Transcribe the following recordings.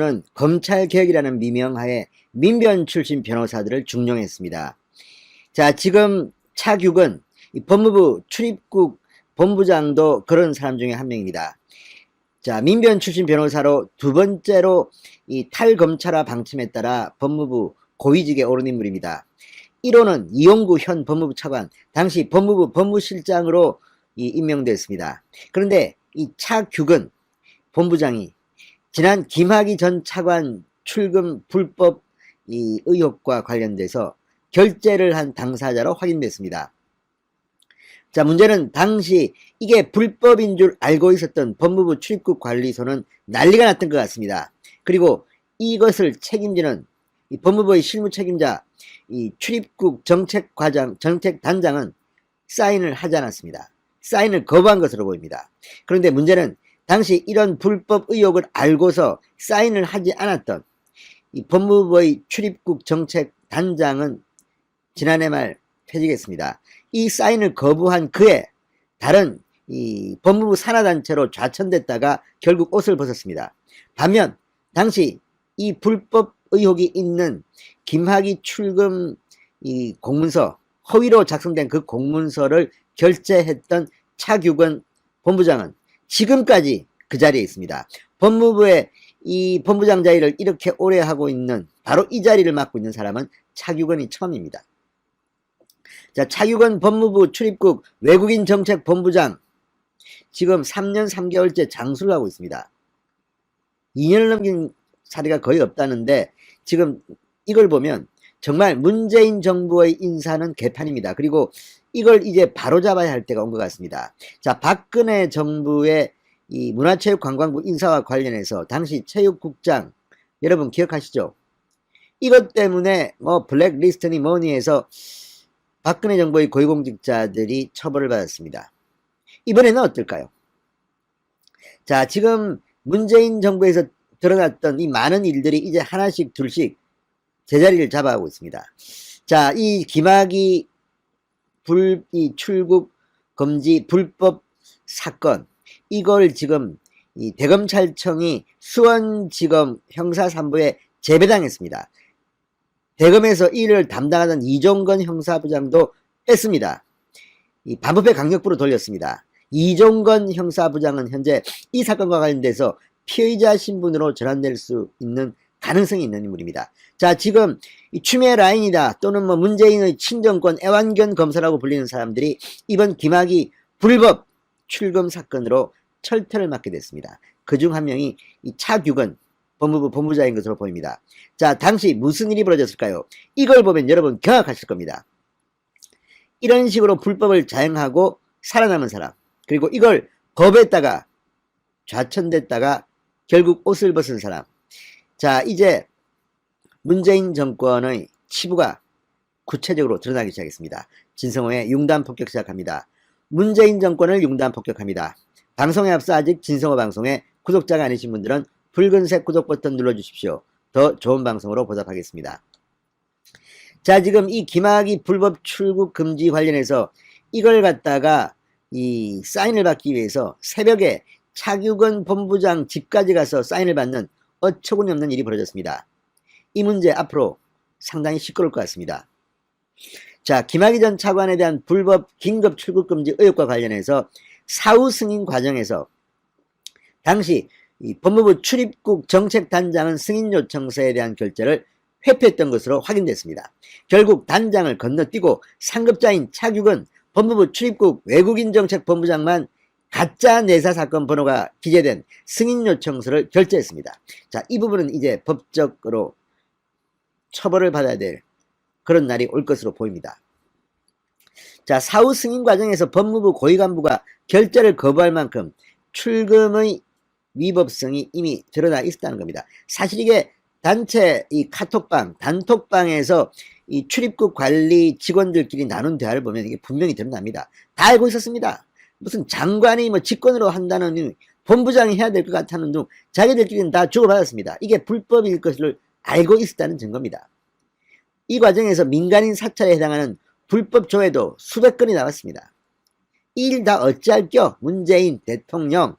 는 검찰개혁이라는 미명하에 민변 출신 변호사들을 중용했습니다. 자, 지금 차규근 법무부 출입국 본부장도 그런 사람 중에 한 명입니다. 자, 민변 출신 변호사로 두 번째로 이 탈검찰화 방침에 따라 법무부 고위직에 오른 인물입니다. 1호는 이용구 현 법무부 차관, 당시 법무부 법무실장으로 임명됐습니다. 그런데 이 차규근 본부장이 지난 김학의 전 차관 출금 불법 의혹과 관련돼서 결재를 한 당사자로 확인됐습니다. 자, 문제는 당시 이게 불법인 줄 알고 있었던 법무부 출입국 관리소는 난리가 났던 것 같습니다. 그리고 이것을 책임지는 이 법무부의 실무 책임자 이 출입국 정책단장은 사인을 하지 않았습니다. 사인을 거부한 것으로 보입니다. 그런데 문제는 당시 이런 불법 의혹을 알고서 사인을 하지 않았던 이 법무부의 출입국 정책단장은 지난해 말 퇴직했습니다. 이 사인을 거부한 그에 다른 이 법무부 산하단체로 좌천됐다가 결국 옷을 벗었습니다. 반면 당시 이 불법 의혹이 있는 김학의 출금 이 공문서, 허위로 작성된 그 공문서를 결재했던 차규근 본부장은 지금까지 그 자리에 있습니다. 법무부의 이 본부장 자리를 이렇게 오래 하고 있는, 바로 이 자리를 맡고 있는 사람은 차규근이 처음입니다. 자, 차규근 법무부 출입국 외국인 정책 본부장 지금 3년 3개월째 장수를 하고 있습니다. 2년을 넘긴 사례가 거의 없다는데 지금 이걸 보면 정말 문재인 정부의 인사는 개판입니다. 그리고 이걸 이제 바로잡아야 할 때가 온 것 같습니다. 자, 박근혜 정부의 이 문화체육관광부 인사와 관련해서 당시 체육국장 여러분 기억하시죠? 이것 때문에 뭐 블랙리스트니 뭐니 해서 박근혜 정부의 고위공직자들이 처벌을 받았습니다. 이번에는 어떨까요? 자, 지금 문재인 정부에서 드러났던 이 많은 일들이 이제 하나씩 둘씩 제자리를 잡아가고 있습니다. 자, 이 김학의 이 출국 금지 불법 사건, 이걸 지금 이 대검찰청이 수원지검 형사3부에 재배당했습니다. 대검에서 이를 담당하던 이종건 형사부장도 뺐습니다. 이 반부패 강력부로 돌렸습니다. 이종건 형사부장은 현재 이 사건과 관련돼서 피의자 신분으로 전환될 수 있는 가능성이 있는 인물입니다. 자, 지금 이 추미애 라인이다 또는 뭐 문재인의 친정권 애완견 검사라고 불리는 사람들이 이번 김학의 불법 출금 사건으로 철퇴를 맞게 됐습니다. 그중 한 명이 이 차규근 법무부 본부장인 것으로 보입니다. 자, 당시 무슨 일이 벌어졌을까요? 이걸 보면 여러분 경악하실 겁니다. 이런 식으로 불법을 자행하고 살아남은 사람, 그리고 이걸 거부했다가 좌천됐다가 결국 옷을 벗은 사람. 자, 이제 문재인 정권의 치부가 구체적으로 드러나기 시작했습니다. 진성호의 융단 폭격 시작합니다. 문재인 정권을 융단 폭격합니다. 방송에 앞서 아직 진성호 방송에 구독자가 아니신 분들은 붉은색 구독 버튼 눌러주십시오. 더 좋은 방송으로 보답하겠습니다. 자, 지금 이 김학의 불법 출국 금지 관련해서 이걸 갖다가 이 사인을 받기 위해서 새벽에 차규근 본부장 집까지 가서 사인을 받는 어처구니 없는 일이 벌어졌습니다. 이 문제 앞으로 상당히 시끄러울 것 같습니다. 자, 김학의 전 차관에 대한 불법 긴급 출국 금지 의혹과 관련해서 사후 승인 과정에서 당시 이 법무부 출입국 정책단장은 승인 요청서에 대한 결재를 회피했던 것으로 확인됐습니다. 결국 단장을 건너뛰고 상급자인 차규근 법무부 출입국 외국인 정책 본부장만 가짜 내사 사건 번호가 기재된 승인 요청서를 결재했습니다. 자, 이 부분은 이제 법적으로 처벌을 받아야 될 그런 날이 올 것으로 보입니다. 자, 사후 승인 과정에서 법무부 고위간부가 결재를 거부할 만큼 출금의 위법성이 이미 드러나 있었다는 겁니다. 사실 이게 단체 이 카톡방, 단톡방에서 이 출입국 관리 직원들끼리 나눈 대화를 보면 이게 분명히 드러납니다. 다 알고 있었습니다. 무슨 장관이 뭐 직권으로 한다는 본부장이 해야 될 것 같다는 등 자기들끼리는 다 주고받았습니다. 이게 불법일 것을 알고 있었다는 증거입니다. 이 과정에서 민간인 사찰에 해당하는 불법 조회도 수백 건이 나왔습니다. 이 일 다 어찌할 겨? 문재인 대통령.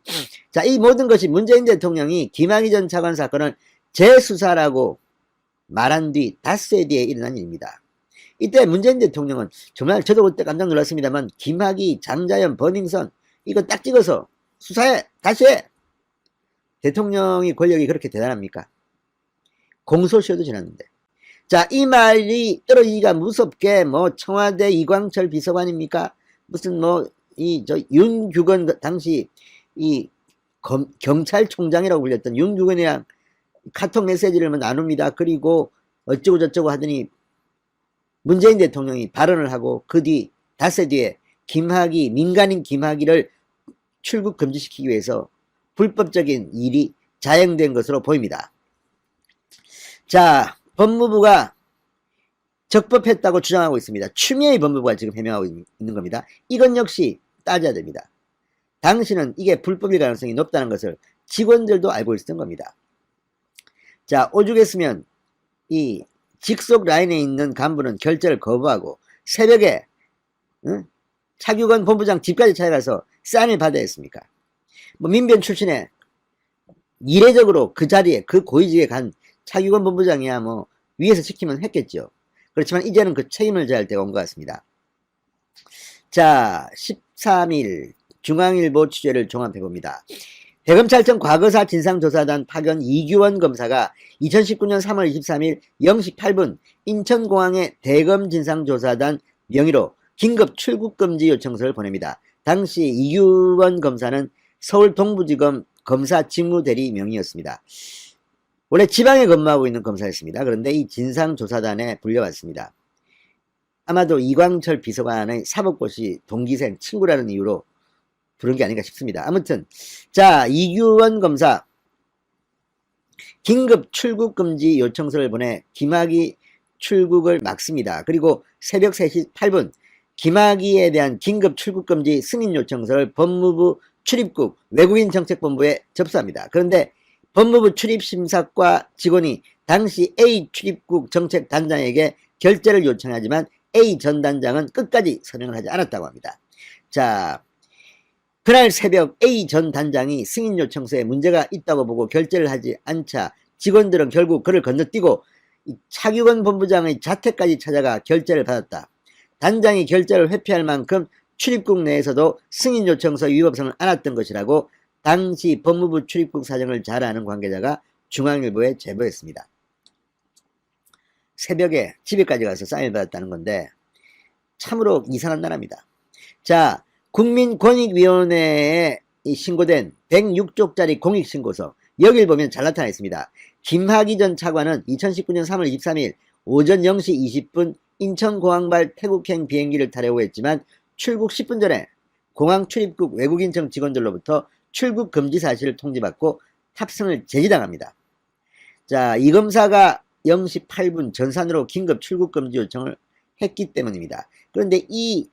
자, 이 모든 것이 문재인 대통령이 김학의 전 차관 사건을 재수사라고 말한 뒤 닷새 뒤에 일어난 일입니다. 이때 문재인 대통령은 정말 저도 그때 깜짝 놀랐습니다만 김학의, 장자연, 버닝썬 이거 딱 찍어서 수사해! 다시 해! 대통령이 권력이 그렇게 대단합니까? 공소시효도 지났는데. 자, 이 말이 떨어지기가 무섭게 뭐 청와대 이광철 비서관입니까? 무슨 뭐 윤규건 당시 이 경찰총장이라고 불렸던 윤규건이랑 카톡 메시지를 뭐 나눕니다. 그리고 어쩌고 저쩌고 하더니 문재인 대통령이 발언을 하고 그 뒤 닷새 뒤에 김학의, 민간인 김학의를 출국 금지시키기 위해서 불법적인 일이 자행된 것으로 보입니다. 자, 법무부가 적법했다고 주장하고 있습니다. 추미애 법무부가 지금 해명하고 있는 겁니다. 이건 역시 따져야 됩니다. 당신은 이게 불법일 가능성이 높다는 것을 직원들도 알고 있었던 겁니다. 자, 오죽했으면 이 직속 라인에 있는 간부는 결재를 거부하고 새벽에 차규건 본부장 집까지 찾아가서 사인을 받아야 했습니까? 뭐 민변 출신에 이례적으로 그 자리에 그 고위직에 간 차규건 본부장이야 뭐 위에서 시키면 했겠죠. 그렇지만 이제는 그 책임을 져야 할 때가 온 것 같습니다. 자, 13일 중앙일보 취재를 종합해봅니다. 대검찰청 과거사 진상조사단 파견 이규원 검사가 2019년 3월 23일 0시 8분 인천공항에 대검 진상조사단 명의로 긴급 출국금지 요청서를 보냅니다. 당시 이규원 검사는 서울 동부지검 검사 직무대리 명의였습니다. 원래 지방에 근무하고 있는 검사였습니다. 그런데 이 진상조사단에 불려왔습니다. 아마도 이광철 비서관의 사법고시 동기생 친구라는 이유로 부른 게 아닌가 싶습니다. 아무튼 자, 이규원 검사 긴급 출국금지 요청서를 보내 김학의 출국을 막습니다. 그리고 새벽 3시 8분 김학의에 대한 긴급 출국금지 승인 요청서를 법무부 출입국 외국인정책본부에 접수합니다. 그런데 법무부 출입심사과 직원이 당시 A 출입국 정책단장에게 결재를 요청하지만 A 전 단장은 끝까지 서명을 하지 않았다고 합니다. 자, 그날 새벽 A 전 단장이 승인 요청서에 문제가 있다고 보고 결재를 하지 않자 직원들은 결국 그를 건너뛰고 차규건 본부장의 자택까지 찾아가 결재를 받았다. 단장이 결재를 회피할 만큼 출입국 내에서도 승인 요청서 위법성을 안았던 것이라고 당시 법무부 출입국 사정을 잘 아는 관계자가 중앙일보에 제보했습니다. 새벽에 집에까지 가서 사인을 받았다는 건데 참으로 이상한 나라입니다. 자, 국민권익위원회에 신고된 106쪽짜리 공익신고서 여길 보면 잘 나타나 있습니다. 김학의 전 차관은 2019년 3월 23일 오전 0시 20분 인천공항발 태국행 비행기를 타려고 했지만 출국 10분 전에 공항 출입국 외국인청 직원들로부터 출국 금지 사실을 통지받고 탑승을 제지당합니다. 자, 이 검사가 0시 8분 전산으로 긴급 출국 금지 요청을 했기 때문입니다. 그런데 이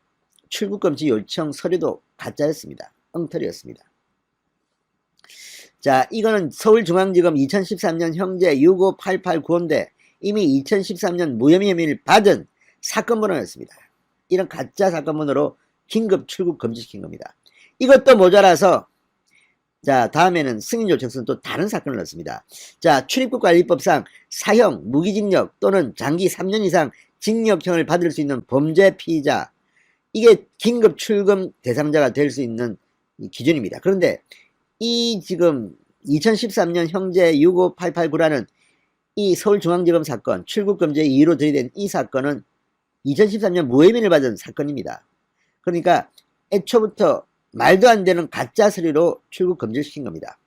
출국 금지 요청 서류도 가짜였습니다. 엉터리였습니다. 자, 이거는 서울중앙지검 2013년 형제 6588 구원대 이미 2013년 무혐의 혐의를 받은 사건 번호였습니다. 이런 가짜 사건 번호로 긴급 출국 금지시킨 겁니다. 이것도 모자라서 자, 다음에는 승인 요청서는 또 다른 사건을 넣습니다. 자, 출입국관리법상 사형, 무기징역 또는 장기 3년 이상 징역형을 받을 수 있는 범죄 피의자, 이게 긴급 출금 대상자가 될 수 있는 기준입니다. 그런데 이 지금 2013년 형제 65889라는 이 서울중앙지검 사건, 출국금지의 이유로 들이댄 이 사건은 2013년 무혐의를 받은 사건입니다. 그러니까 애초부터 말도 안 되는 가짜 서류로 출국 금지를 시킨 겁니다.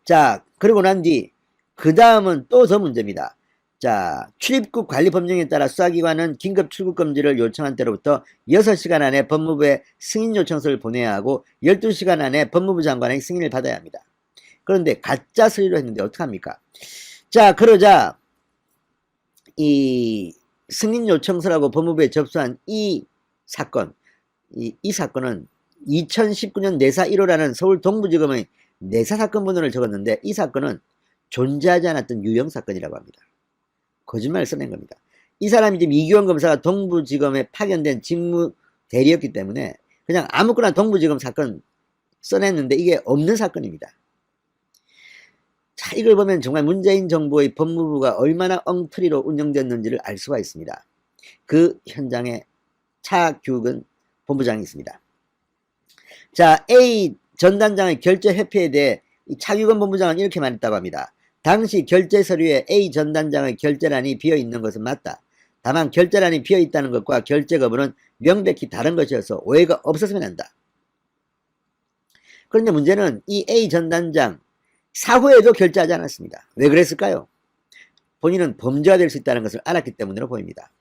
자, 그러고 난 뒤 그 다음은 또 더 문제입니다. 자, 출입국 관리 법령에 따라 수사기관은 긴급 출국 금지를 요청한 때로부터 6시간 안에 법무부에 승인 요청서를 보내야 하고 12시간 안에 법무부 장관의 승인을 받아야 합니다. 그런데 가짜 서류로 했는데 어떡합니까? 자, 그러자 이 승인 요청서라고 법무부에 접수한 이 사건, 이 사건은 2019년 내사 1호라는 서울 동부지검의 내사 사건 번호를 적었는데 이 사건은 존재하지 않았던 유형 사건이라고 합니다. 거짓말을 써낸 겁니다. 이 사람이 지금 이규원 검사가 동부지검에 파견된 직무 대리였기 때문에 그냥 아무거나 동부지검 사건 써냈는데 이게 없는 사건입니다. 자, 이걸 보면 정말 문재인 정부의 법무부가 얼마나 엉터리로 운영됐는지를 알 수가 있습니다. 그 현장에 차규근 본부장이 있습니다. 자, A 전단장의 결제 회피에 대해 차규근 본부장은 이렇게 말했다고 합니다. 당시 결제 서류에 A 전단장의 결제란이 비어있는 것은 맞다. 다만 결제란이 비어있다는 것과 결제 거부는 명백히 다른 것이어서 오해가 없었으면 한다. 그런데 문제는 이 A 전단장 사후에도 결제하지 않았습니다. 왜 그랬을까요? 본인은 범죄가 될 수 있다는 것을 알았기 때문으로 보입니다.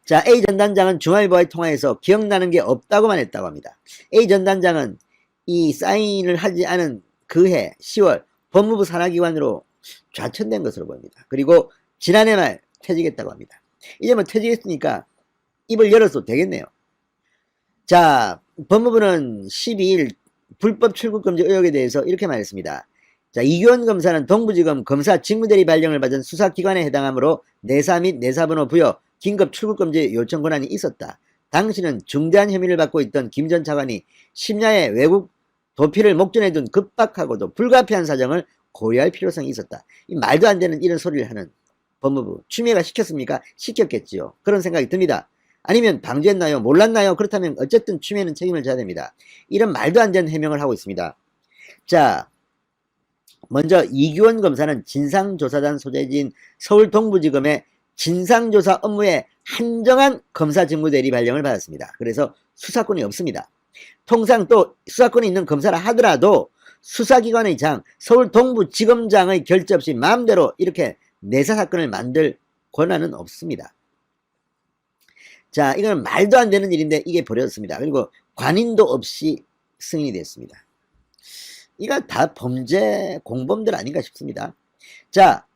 자, A 전단장은 중앙일보와의 통화에서 기억나는 게 없다고만 했다고 합니다. A 전단장은 이 사인을 하지 않은 그해 10월 법무부 산하기관으로 좌천된 것으로 보입니다. 그리고 지난해 말 퇴직했다고 합니다. 이제 뭐 퇴직했으니까 입을 열어도 되겠네요. 자, 법무부는 12일 불법 출국금지 의혹에 대해서 이렇게 말했습니다. 자, 이규원 검사는 동부지검 검사 직무대리 발령을 받은 수사기관에 해당하므로 내사 및 내사번호 부여, 긴급 출국금지 요청 권한이 있었다. 당시는 중대한 혐의를 받고 있던 김 전 차관이 심야에 외국 도피를 목전에 둔 급박하고도 불가피한 사정을 고려할 필요성이 있었다. 이 말도 안 되는 이런 소리를 하는 법무부. 추미애가 시켰습니까? 시켰겠지요. 그런 생각이 듭니다. 아니면 방조했나요? 몰랐나요? 그렇다면 어쨌든 추미애는 책임을 져야 됩니다. 이런 말도 안 되는 해명을 하고 있습니다. 자, 먼저 이규원 검사는 진상조사단 소재지인 서울 동부지검의 진상조사 업무에 한정한 검사 직무대리 발령을 받았습니다. 그래서 수사권이 없습니다. 통상 또 수사권이 있는 검사라 하더라도 수사기관의 장, 서울 동부지검장의 결재 없이 마음대로 이렇게 내사사건을 만들 권한은 없습니다. 자, 이건 말도 안 되는 일인데 이게 벌어졌습니다. 그리고 관인도 없이 승인이 됐습니다. 이거 다 범죄 공범들 아닌가 싶습니다. 자,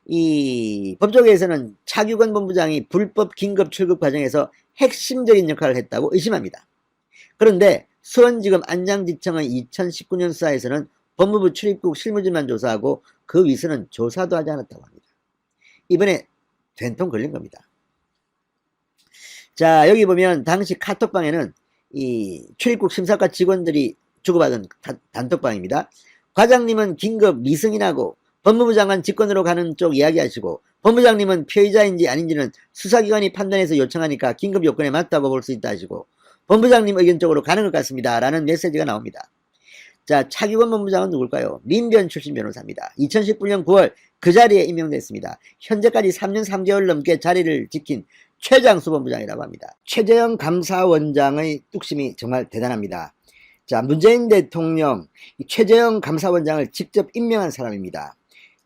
이 법조계에서는 차규근 본부장이 불법 긴급 출국 과정에서 핵심적인 역할을 했다고 의심합니다. 그런데 수원지검 안양지청의 2019년 수사에서는 법무부 출입국 실무진만 조사하고 그 위선은 조사도 하지 않았다고 합니다. 이번에 된통 걸린 겁니다. 자, 여기 보면 당시 카톡방에는 이 출입국 심사과 직원들이 주고받은 단톡방입니다. 과장님은 긴급 미승인하고 법무부 장관 직권으로 가는 쪽 이야기하시고 본부장님은 피의자인지 아닌지는 수사기관이 판단해서 요청하니까 긴급 요건에 맞다고 볼 수 있다 하시고 본부장님 의견 쪽으로 가는 것 같습니다. 라는 메시지가 나옵니다. 자, 차규근 본부장은 누굴까요? 민변 출신 변호사입니다. 2019년 9월 그 자리에 임명됐습니다. 현재까지 3년 3개월 넘게 자리를 지킨 최장수 본부장이라고 합니다. 최재형 감사원장의 뚝심이 정말 대단합니다. 자, 문재인 대통령 최재형 감사원장을 직접 임명한 사람입니다.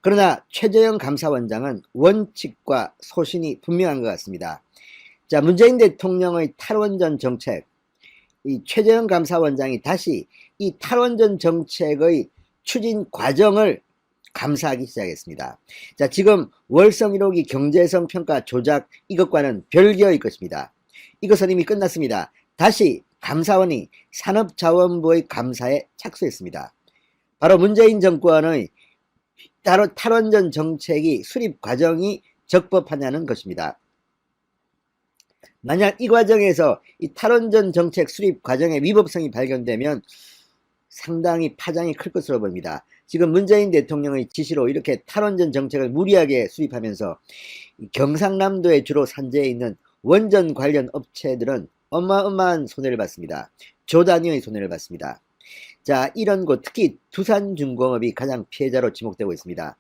그러나 최재형 감사원장은 원칙과 소신이 분명한 것 같습니다. 자, 문재인 대통령의 탈원전 정책, 이 최재형 감사원장이 다시 이 탈원전 정책의 추진 과정을 감사하기 시작했습니다. 자, 지금 월성 1호기 경제성 평가 조작 이것과는 별개의 것입니다. 이것은 이미 끝났습니다. 다시 감사원이 산업자원부의 감사에 착수했습니다. 바로 문재인 정권의 탈원전 정책이 수립 과정이 적법하냐는 것입니다. 만약 이 과정에서 이 탈원전 정책 수립 과정의 위법성이 발견되면 상당히 파장이 클 것으로 보입니다. 지금 문재인 대통령의 지시로 이렇게 탈원전 정책을 무리하게 수립하면서 경상남도에 주로 산재해 있는 원전 관련 업체들은 어마어마한 손해를 받습니다. 조 단위의 손해를 받습니다. 자, 이런 곳 특히 두산중공업이 가장 피해자로 지목되고 있습니다.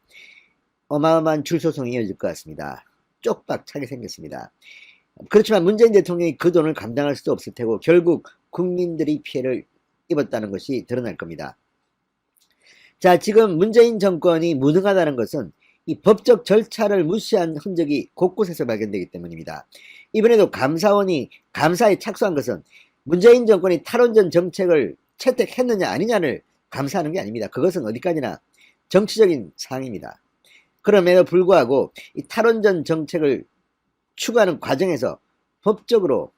어마어마한 줄소송이 이어질 것 같습니다. 쪽박차게 생겼습니다. 그렇지만 문재인 대통령이 그 돈을 감당할 수도 없을 테고 결국 국민들이 피해를 입었다는 것이 드러날 겁니다. 자, 지금 문재인 정권이 무능하다는 것은 이 법적 절차를 무시한 흔적이 곳곳에서 발견되기 때문입니다. 이번에도 감사원이 감사에 착수한 것은 문재인 정권이 탈원전 정책을 채택했느냐 아니냐를 감사하는 게 아닙니다. 그것은 어디까지나 정치적인 사항입니다. 그럼에도 불구하고 이 탈원전 정책을 추구하는 과정에서 법적으로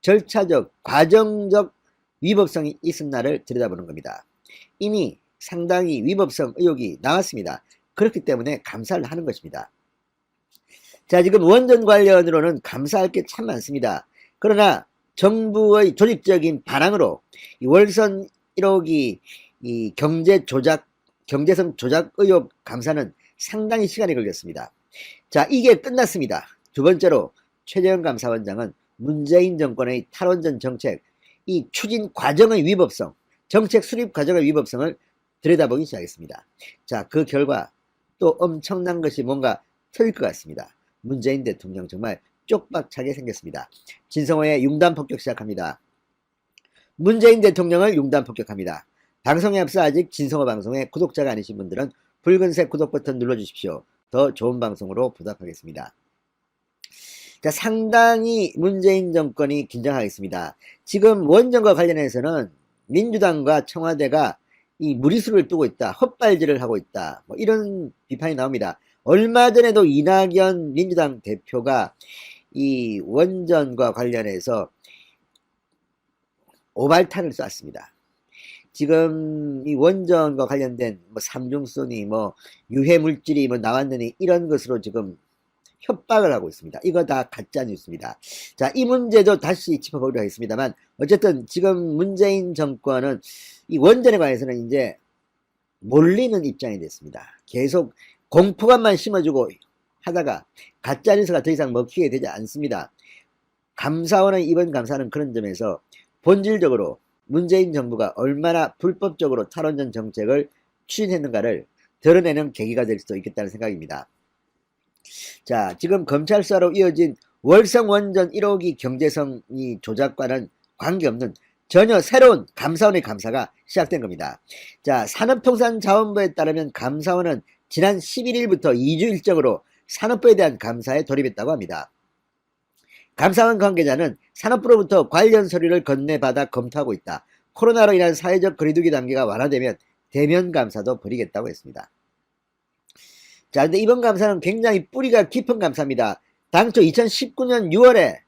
절차적, 과정적 위법성이 있었나를 들여다보는 겁니다. 이미 상당히 위법성 의혹이 나왔습니다. 그렇기 때문에 감사를 하는 것입니다. 자, 지금 원전 관련으로는 감사할 게 참 많습니다. 그러나 정부의 조직적인 반항으로 이 월선 1호기 이 경제 조작 경제성 조작 의혹 감사는 상당히 시간이 걸렸습니다. 자, 이게 끝났습니다. 두 번째로 최재형 감사원장은 문재인 정권의 탈원전 정책, 이 추진 과정의 위법성, 정책 수립 과정의 위법성을 들여다보기 시작했습니다. 자, 그 결과 또 엄청난 것이 뭔가 터질 것 같습니다. 문재인 대통령 정말 쪽박차게 생겼습니다. 진성호의 융단 폭격 시작합니다. 문재인 대통령을 융단 폭격합니다. 방송에 앞서 아직 진성호 방송의 구독자가 아니신 분들은 붉은색 구독 버튼 눌러주십시오. 더 좋은 방송으로 보답하겠습니다. 자, 상당히 문재인 정권이 긴장하겠습니다. 지금 원전과 관련해서는 민주당과 청와대가 이 무리수를 두고 있다, 헛발질을 하고 있다, 뭐 이런 비판이 나옵니다. 얼마 전에도 이낙연 민주당 대표가 이 원전과 관련해서 오발탄을 쐈습니다. 지금 이 원전과 관련된 뭐 삼중선이 뭐 유해 물질이 뭐 나왔느니 이런 것으로 지금 협박을 하고 있습니다. 이거 다 가짜 뉴스입니다. 자, 이 문제도 다시 짚어보도록 하겠습니다만, 어쨌든 지금 문재인 정권은 이 원전에 관해서는 이제 몰리는 입장이 됐습니다. 계속 공포감만 심어주고 하다가 가짜 뉴스가 더 이상 먹히게 되지 않습니다. 감사원의 이번 감사는 그런 점에서 본질적으로 문재인 정부가 얼마나 불법적으로 탈원전 정책을 추진했는가를 드러내는 계기가 될 수도 있겠다는 생각입니다. 자, 지금 검찰 수사로 이어진 월성 원전 1호기 경제성이 조작과는 관계없는 전혀 새로운 감사원의 감사가 시작된 겁니다. 자, 산업통상자원부에 따르면 감사원은 지난 11일부터 2주 일정으로 산업부에 대한 감사에 돌입했다고 합니다. 감사원 관계자는 산업부로부터 관련 서류를 건네받아 검토하고 있다. 코로나로 인한 사회적 거리두기 단계가 완화되면 대면 감사도 벌이겠다고 했습니다. 자, 근데 이번 감사는 굉장히 뿌리가 깊은 감사입니다. 당초 2019년 6월에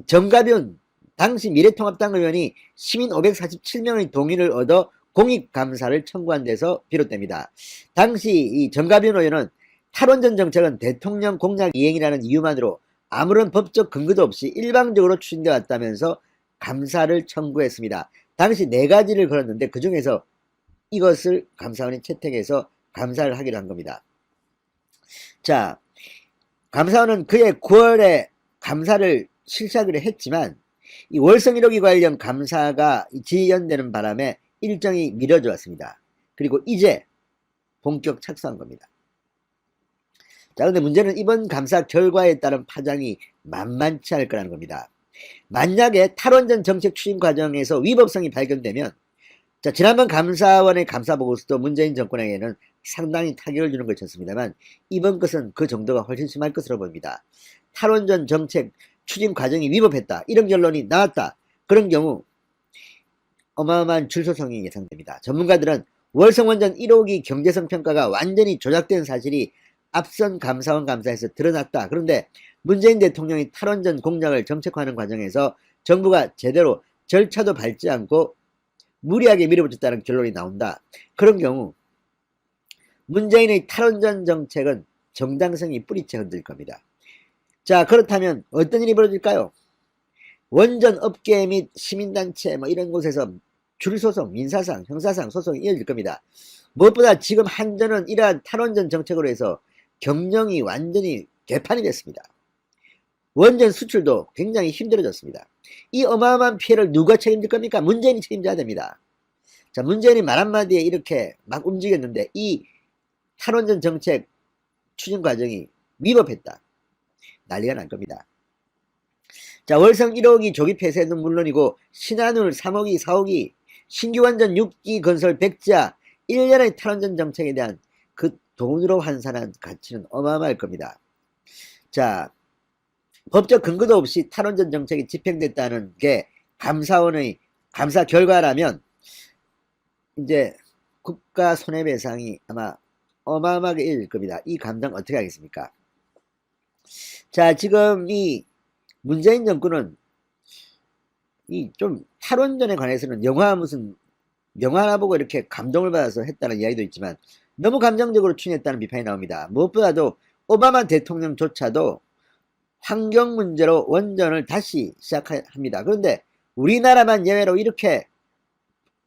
정가빈 당시 미래통합당 의원이 시민 547명의 동의를 얻어 공익감사를 청구한 데서 비롯됩니다. 당시 이 정가빈 의원은 탈원전 정책은 대통령 공약 이행이라는 이유만으로 아무런 법적 근거도 없이 일방적으로 추진되어 왔다면서 감사를 청구했습니다. 당시 4가지를 걸었는데 그 중에서 이것을 감사원이 채택해서 감사를 하기로 한 겁니다. 자, 감사원은 그해 9월에 감사를 실시하기로 했지만 이 월성 1호기 관련 감사가 지연되는 바람에 일정이 미뤄져 왔습니다. 그리고 이제 본격 착수한 겁니다. 자, 근데 문제는 이번 감사 결과에 따른 파장이 만만치 않을 거라는 겁니다. 만약에 탈원전 정책 추진 과정에서 위법성이 발견되면, 자, 지난번 감사원의 감사 보고서도 문재인 정권에게는 상당히 타격을 주는 것이었습니다만 이번 것은 그 정도가 훨씬 심할 것으로 보입니다. 탈원전 정책 추진 과정이 위법했다, 이런 결론이 나왔다. 그런 경우 어마어마한 줄소송이 예상됩니다. 전문가들은 월성원전 1호기 경제성 평가가 완전히 조작된 사실이 앞선 감사원 감사에서 드러났다. 그런데 문재인 대통령이 탈원전 공약을 정책화하는 과정에서 정부가 제대로 절차도 밟지 않고 무리하게 밀어붙였다는 결론이 나온다. 그런 경우 문재인의 탈원전 정책은 정당성이 뿌리째 흔들릴 겁니다. 자, 그렇다면 어떤 일이 벌어질까요? 원전 업계 및 시민단체 뭐 이런 곳에서 줄소송, 민사상, 형사상 소송이 이어질 겁니다. 무엇보다 지금 한전은 이러한 탈원전 정책으로 해서 경영이 완전히 개판이 됐습니다. 원전 수출도 굉장히 힘들어졌습니다. 이 어마어마한 피해를 누가 책임질 겁니까? 문재인이 책임져야 됩니다. 자, 문재인이 말 한마디에 이렇게 막 움직였는데 이 탈원전 정책 추진 과정이 위법했다, 난리가 날 겁니다. 자, 월성 1호기 조기 폐쇄는 물론이고 신한울 3호기, 4호기, 신규 원전 6기 건설 100자 1년의 탈원전 정책에 대한 그 돈으로 환산한 가치는 어마어마할 겁니다. 자, 법적 근거도 없이 탈원전 정책이 집행됐다는 게 감사원의 감사 결과라면 이제 국가 손해배상이 아마 어마어마하게 이어질 겁니다. 이 감당 어떻게 하겠습니까? 자, 지금 이 문재인 정권은 이 좀 탈원전에 관해서는 영화나 보고 이렇게 감동을 받아서 했다는 이야기도 있지만 너무 감정적으로 추진했다는 비판이 나옵니다. 무엇보다도 오바마 대통령조차도 환경 문제로 원전을 다시 시작합니다. 그런데 우리나라만 예외로 이렇게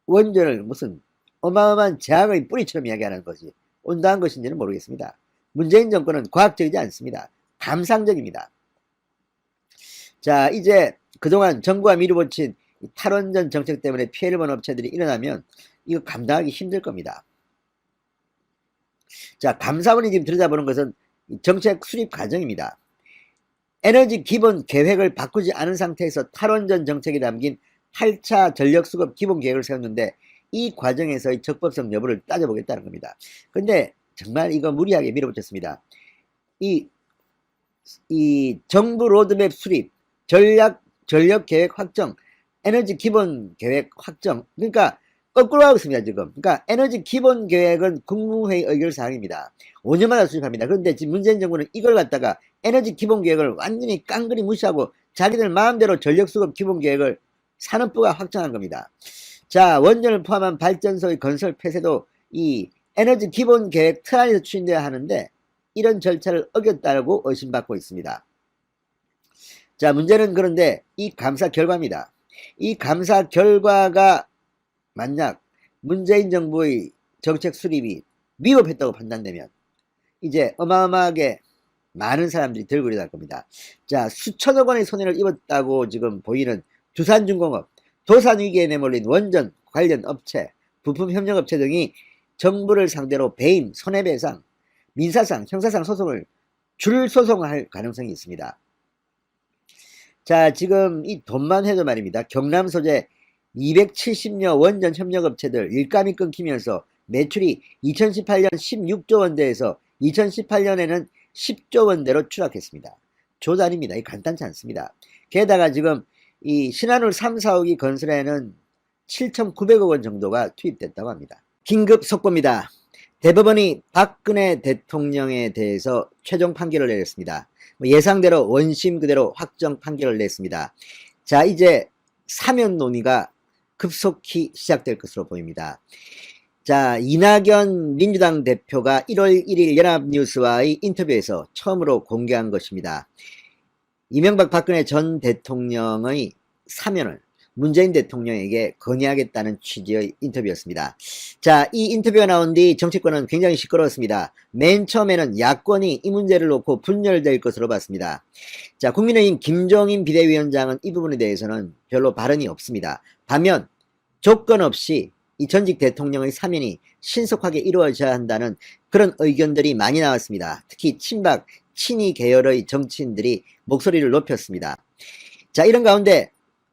원전을 무슨 어마어마한 제약의 뿌리처럼 이야기하는 것이 온당한 것인지는 모르겠습니다. 문재인 정권은 과학적이지 않습니다. 감상적입니다. 자, 이제 그동안 정부가 밀어붙인 탈원전 정책 때문에 피해를 본 업체들이 일어나면 이거 감당하기 힘들 겁니다. 자, 감사원이 지금 들여다보는 것은 정책 수립 과정입니다. 에너지 기본 계획을 바꾸지 않은 상태에서 탈원전 정책이 담긴 8차 전력수급 기본 계획을 세웠는데 이 과정에서의 적법성 여부를 따져보겠다는 겁니다. 근데 정말 이거 무리하게 밀어붙였습니다. 이 정부 로드맵 수립, 전력 계획 확정, 에너지 기본 계획 확정, 그러니까 거꾸로 하고 있습니다, 지금. 그러니까 에너지 기본 계획은 국무회의 의결 사항입니다. 5년마다 수립합니다. 그런데 지금 문재인 정부는 이걸 갖다가 에너지 기본 계획을 완전히 깡그리 무시하고 자기들 마음대로 전력수급 기본 계획을 산업부가 확정한 겁니다. 자, 원전을 포함한 발전소의 건설 폐쇄도 이 에너지 기본 계획 틀 안에서 추진돼야 하는데 이런 절차를 어겼다고 의심받고 있습니다. 자, 문제는 그런데 이 감사 결과입니다. 이 감사 결과가 만약 문재인 정부의 정책 수립이 위법했다고 판단되면 이제 어마어마하게 많은 사람들이 들고 일어날 겁니다. 자, 수천억 원의 손해를 입었다고 지금 보이는 두산중공업, 도산위기에 내몰린 원전 관련 업체, 부품협력업체 등이 정부를 상대로 배임, 손해배상, 민사상, 형사상 소송을 줄 소송할 가능성이 있습니다. 자, 지금 이 돈만 해도 말입니다. 경남 소재 270여 원전 협력업체들 일감이 끊기면서 매출이 2018년 16조 원대에서 2018년에는 10조 원대로 추락했습니다. 조 단위입니다. 이 간단치 않습니다. 게다가 지금 이 신한울 3, 4호기 건설에는 7,900억 원 정도가 투입됐다고 합니다. 긴급 속보입니다. 대법원이 박근혜 대통령에 대해서 최종 판결을 내렸습니다. 예상대로 원심 그대로 확정 판결을 냈습니다. 자, 이제 사면 논의가 급속히 시작될 것으로 보입니다. 자, 이낙연 민주당 대표가 1월 1일 연합뉴스와의 인터뷰에서 처음으로 공개한 것입니다. 이명박 박근혜 전 대통령의 사면을 문재인 대통령에게 건의하겠다는 취지의 인터뷰였습니다. 자, 이 인터뷰가 나온 뒤 정치권은 굉장히 시끄러웠습니다. 맨 처음에는 야권이 이 문제를 놓고 분열될 것으로 봤습니다. 자, 국민의힘 김종인 비대위원장은 이 부분에 대해서는 별로 발언이 없습니다. 반면 조건 없이 이 전직 대통령의 사면이 신속하게 이루어져야 한다는 그런 의견들이 많이 나왔습니다. 특히 친박, 친이 계열의 정치인들이 목소리를 높였습니다. 자, 이런 가운데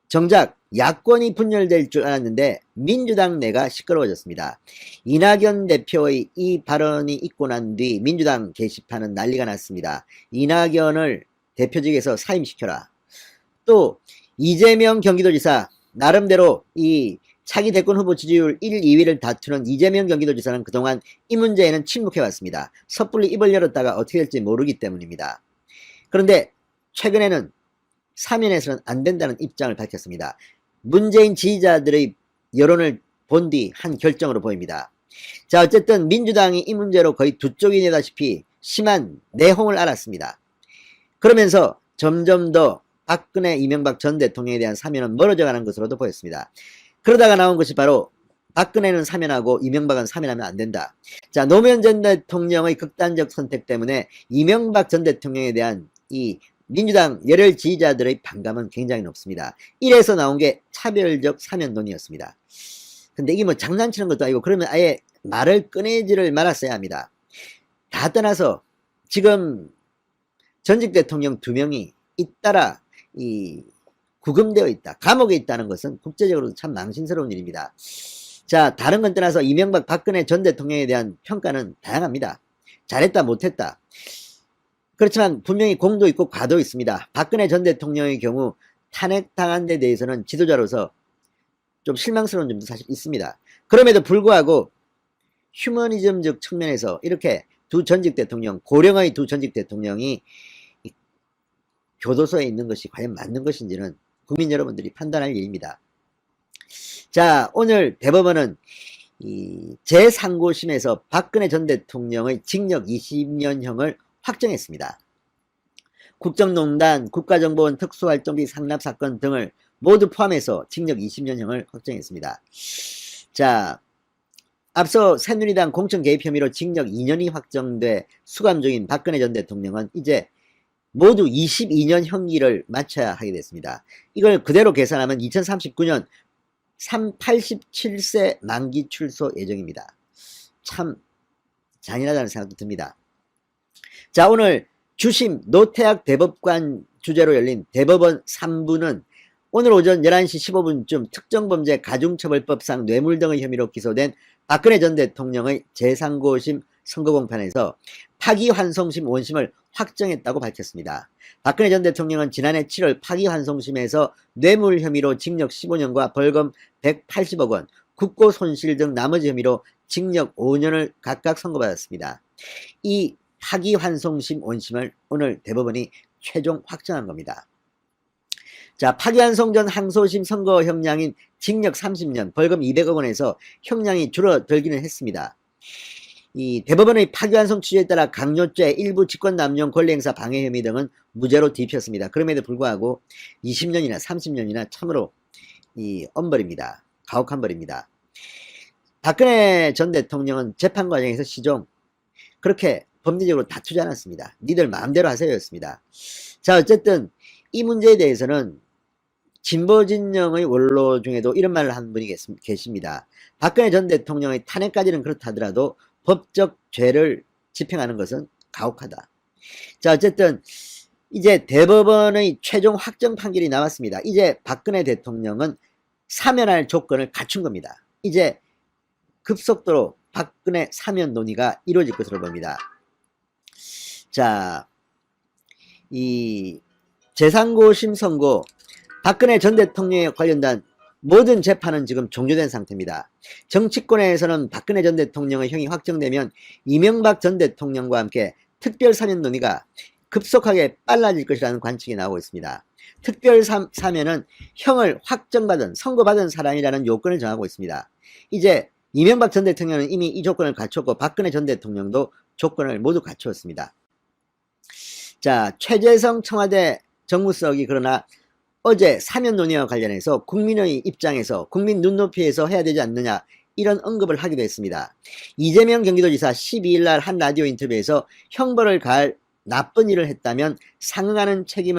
정작 야권이 분열될 줄 알았는데 민주당 내가 시끄러워졌습니다. 이낙연 대표의 이 발언이 있고 난 뒤 민주당 게시판은 난리가 났습니다. 이낙연을 대표직에서 사임시켜라. 또 이재명 경기도지사, 나름대로 이 차기 대권 후보 지지율 1, 2위를 다투는 이재명 경기도지사는 그동안 이 문제에는 침묵해왔습니다. 섣불리 입을 열었다가 어떻게 될지 모르기 때문입니다. 그런데 최근에는 사면에서는 안 된다는 입장을 밝혔습니다. 문재인 지지자들의 여론을 본 뒤 한 결정으로 보입니다. 자, 어쨌든 민주당이 이 문제로 거의 두 쪽이 되다시피 심한 내홍을 알았습니다. 그러면서 점점 더 박근혜, 이명박 전 대통령에 대한 사면은 멀어져 가는 것으로도 보였습니다. 그러다가 나온 것이 바로 박근혜는 사면하고 이명박은 사면하면 안 된다. 자, 노무현 전 대통령의 극단적 선택 때문에 이명박 전 대통령에 대한 이 민주당 열혈 지지자들의 반감은 굉장히 높습니다. 이래서 나온 게 차별적 사면론이었습니다. 근데 이게 뭐 장난치는 것도 아니고 그러면 아예 말을 꺼내지를 말았어야 합니다. 다 떠나서 지금 전직 대통령 2명이 잇따라 구금되어 있다, 감옥에 있다는 것은 국제적으로도 참 망신스러운 일입니다. 자, 다른 건 떠나서 이명박 박근혜 전 대통령에 대한 평가는 다양합니다. 잘했다 못했다. 그렇지만 분명히 공도 있고 과도 있습니다. 박근혜 전 대통령의 경우 탄핵당한 데 대해서는 지도자로서 좀 실망스러운 점도 사실 있습니다. 그럼에도 불구하고 휴머니즘적 측면에서 이렇게 두 전직 대통령, 고령의 두 전직 대통령이 교도소에 있는 것이 과연 맞는 것인지는 국민 여러분들이 판단할 일입니다. 자, 오늘 대법원은 제3고심에서 박근혜 전 대통령의 징역 20년형을 확정했습니다. 국정농단, 국가정보원 특수활동비 상납 사건 등을 모두 포함해서 징역 20년형을 확정했습니다. 자, 앞서 새누리당 공천 개입 혐의로 징역 2년이 확정돼 수감 중인 박근혜 전 대통령은 이제 모두 22년 형기를 마쳐야 하게 됐습니다. 이걸 그대로 계산하면 2039년 87세 만기 출소 예정입니다. 참 잔인하다는 생각도 듭니다. 자, 오늘 주심 노태학 대법관 주재로 열린 대법원 3부는 오늘 오전 11시 15분쯤 특정범죄 가중처벌법상 뇌물 등의 혐의로 기소된 박근혜 전 대통령의 제3고심 선거공판에서 파기환송심 원심을 확정했다고 밝혔습니다. 박근혜 전 대통령은 지난해 7월 파기환송심에서 뇌물 혐의로 징역 15년과 벌금 180억 원, 국고 손실 등 나머지 혐의로 징역 5년을 각각 선고받았습니다. 이 파기환송심 원심을 오늘 대법원이 최종 확정한 겁니다. 자, 파기환송 전 항소심 선고 형량인 징역 30년, 벌금 200억 원에서 형량이 줄어들기는 했습니다. 이 대법원의 파기환송 취지에 따라 강요죄, 일부 직권남용 권리행사 방해 혐의 등은 무죄로 뒤집혔습니다. 그럼에도 불구하고 20년이나 30년이나 참으로 이 엄벌입니다. 가혹한 벌입니다. 박근혜 전 대통령은 재판 과정에서 시종 그렇게 법리적으로 다투지 않았습니다. 니들 마음대로 하세요였습니다. 자, 어쨌든 이 문제에 대해서는 진보 진영의 원로 중에도 이런 말을 한 분이 계십니다. 박근혜 전 대통령의 탄핵까지는 그렇다 하더라도 법적 죄를 집행하는 것은 가혹하다. 자, 어쨌든 이제 대법원의 최종 확정 판결이 나왔습니다. 이제 박근혜 대통령은 사면할 조건을 갖춘 겁니다. 이제 급속도로 박근혜 사면 논의가 이루어질 것으로 봅니다. 자, 이 제3고심 선고 박근혜 전 대통령에 관련된 모든 재판은 지금 종료된 상태입니다. 정치권에서는 박근혜 전 대통령의 형이 확정되면 이명박 전 대통령과 함께 특별 사면 논의가 급속하게 빨라질 것이라는 관측이 나오고 있습니다. 특별 사면은 형을 확정받은 선고받은 사람이라는 요건을 정하고 있습니다. 이제 이명박 전 대통령은 이미 이 조건을 갖췄고 박근혜 전 대통령도 조건을 모두 갖추었습니다. 자, 최재성 청와대 정무수석이 그러나 어제 사면 논의와 관련해서 국민의 입장에서 국민 눈높이에서 해야 되지 않느냐 이런 언급을 하기도 했습니다. 이재명 경기도지사 12일 날 한 라디오 인터뷰에서 형벌을 가할 나쁜 일을 했다면 상응하는 책임을